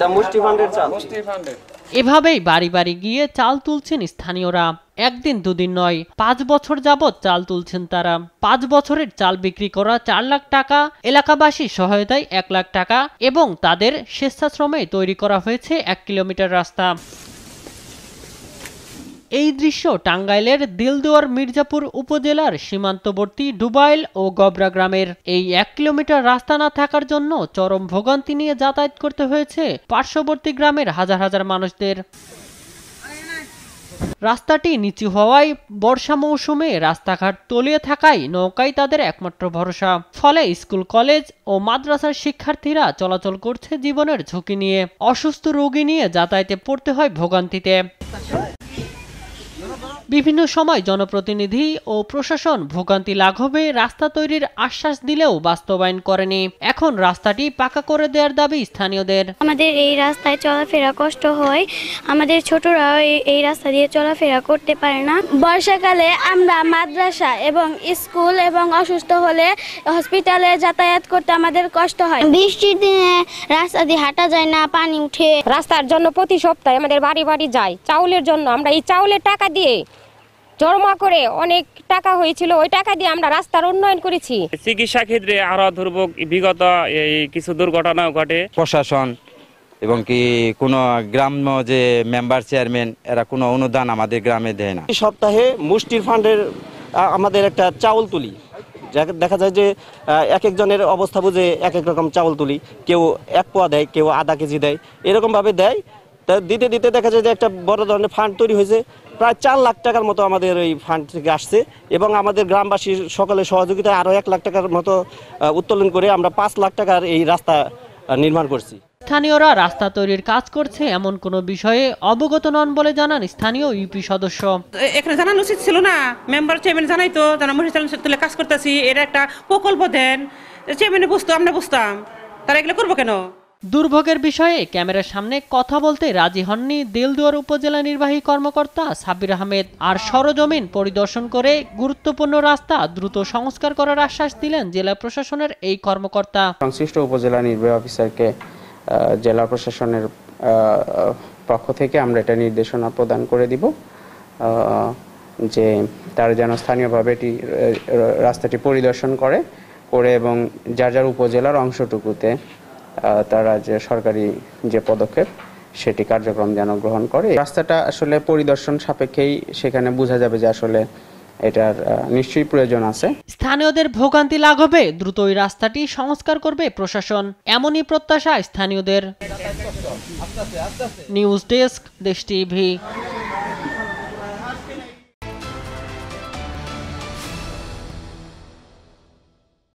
এটা মুষ্টি ফান্ডের চাল। এভাবেই বাড়ি বাড়ি গিয়ে চাল তুলছেন স্থানীয়রা। একদিন দুদিন নয়, 5 বছর যাবৎ চাল তুলছেন তারা। 5 বছরের চাল বিক্রি করা 4 লাখ টাকা, এলাকাবাসী সহায়তায় 1 লাখ টাকা এবং তাদের স্বেচ্ছাশ্রমে তৈরি করা হয়েছে 1 কিলোমিটার রাস্তা। এই দৃশ্য টাঙ্গাইলের দিলদুয়ার মির্জাপুর উপজেলার সীমান্তবর্তী ডুবাইল ও গবরা গ্রামের। এই 1 কিলোমিটার রাস্তা না থাকার জন্য চরম ভোগান্তি নিয়ে যাতায়াত করতে হয়েছে পার্শ্ববর্তী গ্রামের হাজার হাজার মানুষদের। রাস্তাটি নিচু হওয়ায় বর্ষা মৌসুমে রাস্তাঘাট তলিয়ে থাকায় নৌকাই তাদের একমাত্র ভরসা। ফলে স্কুল, কলেজ ও মাদ্রাসার শিক্ষার্থীরা চলাচল করছে জীবনের ঝুঁকি নিয়ে। অসুস্থ রোগী নিয়ে যাতায়াতে পড়তে হয় ভোগান্তিতে। বিভিন্ন সময় জনপ্রতিনিধি ও প্রশাসন ভোগান্তি লাঘবে রাস্তা তৈরির আশ্বাস দিলেও বাস্তবায়ন করেনি। এখন রাস্তাটি পাকা করে দেওয়ার দাবি স্থানীয়দের। আমাদের এই রাস্তায় চলাফেরা কষ্ট হয়, আমাদের ছোটরাও এই রাস্তা দিয়ে চলাফেরা করতে পারে না। বর্ষাকালে আমরা মাদ্রাসা এবং স্কুল এবং অসুস্থ হলে হসপিটালে যাতায়াত করতে আমাদের কষ্ট হয়। বৃষ্টির দিনে রাস্তা দিয়ে হাঁটা যায় না, পানি উঠে। রাস্তার জন্য প্রতি সপ্তাহে আমাদের বাড়ি বাড়ি যায় চাউলের জন্য। আমরা এই চাউলের টাকা দিয়ে জমা করে অনেক টাকা হয়েছিল, ওই টাকা দিয়ে আমরা রাস্তার উন্নয়ন করেছি। চিকিৎসা ক্ষেত্রে আরো দুর্ভোগ, বিগত এই কিছু দুর্ঘটনা ঘটে। প্রশাসন এবং কি কোনো গ্রাম্য যে মেম্বার চেয়ারম্যান এরা কোনো অনুদান আমাদের গ্রামে দেয় না। সপ্তাহে মুষ্টির ফান্ডের আমাদের একটা চাউল তুলি। দেখা যায় যে এক একজনের অবস্থা বুঝে এক এক রকম চাউল তুলি। কেউ 1 পোয়া দেয়, কেউ আধা কেজি দেয়, এরকমভাবে দেয়। তা দিতে দিতে দেখা যায় যে একটা বড় ধরনের ফান্ড তৈরি হয়েছে। প্রায় 4 লাখ টাকার মতো আমাদের এই ফান্ড থেকে আসছে এবং আমাদের গ্রামবাসীর সকলের সহযোগিতায় আরও 1 লাখ টাকার মতো উত্তোলন করে আমরা 5 লাখ টাকার এই রাস্তা নির্মাণ করছি। স্থানীয়রা রাস্তা তৈরির কাজ করছে এমন কোনো বিষয়ে অবগত নন বলে জানান স্থানীয় ইউপি সদস্য। এখানে জানানো উচিত ছিল না, মেম্বার চেয়ারম্যান জানাইতো যারা মহিলা কাজ করতেছি, এটা একটা প্রকল্প দেন, চেয়ারম্যানে বুঝতো, আমরা বুঝতাম, তারা এগুলো করবো কেন? দুর্ভোগের বিষয়ে ক্যামেরার সামনে কথা বলতে রাজি হননি দিলদুয়ার উপজেলা নির্বাহী কর্মকর্তা সাব্বির আহমেদ। আর সরজমিন পরিদর্শন করে গুরুত্বপূর্ণ রাস্তা দ্রুত সংস্কার করার আশ্বাস দিলেন জেলা প্রশাসনের এই কর্মকর্তা। সংশ্লিষ্ট উপজেলা নির্বাহী অফিসারকে জেলা প্রশাসনের পক্ষ থেকে আমরা এটা নির্দেশনা প্রদান করে দিব যে তারা যেন স্থানীয়ভাবে রাস্তাটি পরিদর্শন করে এবং যার যার উপজেলার অংশটুকুতে তারা যে সরকারি যে পদক্ষেপ সেটি কার্যক্রম যেন গ্রহণ করে। রাস্তাটা আসলে পরিদর্শন সাপেক্ষেই সেখানে বোঝা যাবে যে আসলে এটার নিশ্চয়ই প্রয়োজন আছে। স্থানীয়দের ভোগান্তি লাঘবে দ্রুত ওই রাস্তাটি সংস্কার করবে প্রশাসন, এমনই প্রত্যাশা স্থানীয়দের। নিউজ ডেস্ক, দেশ টিভি।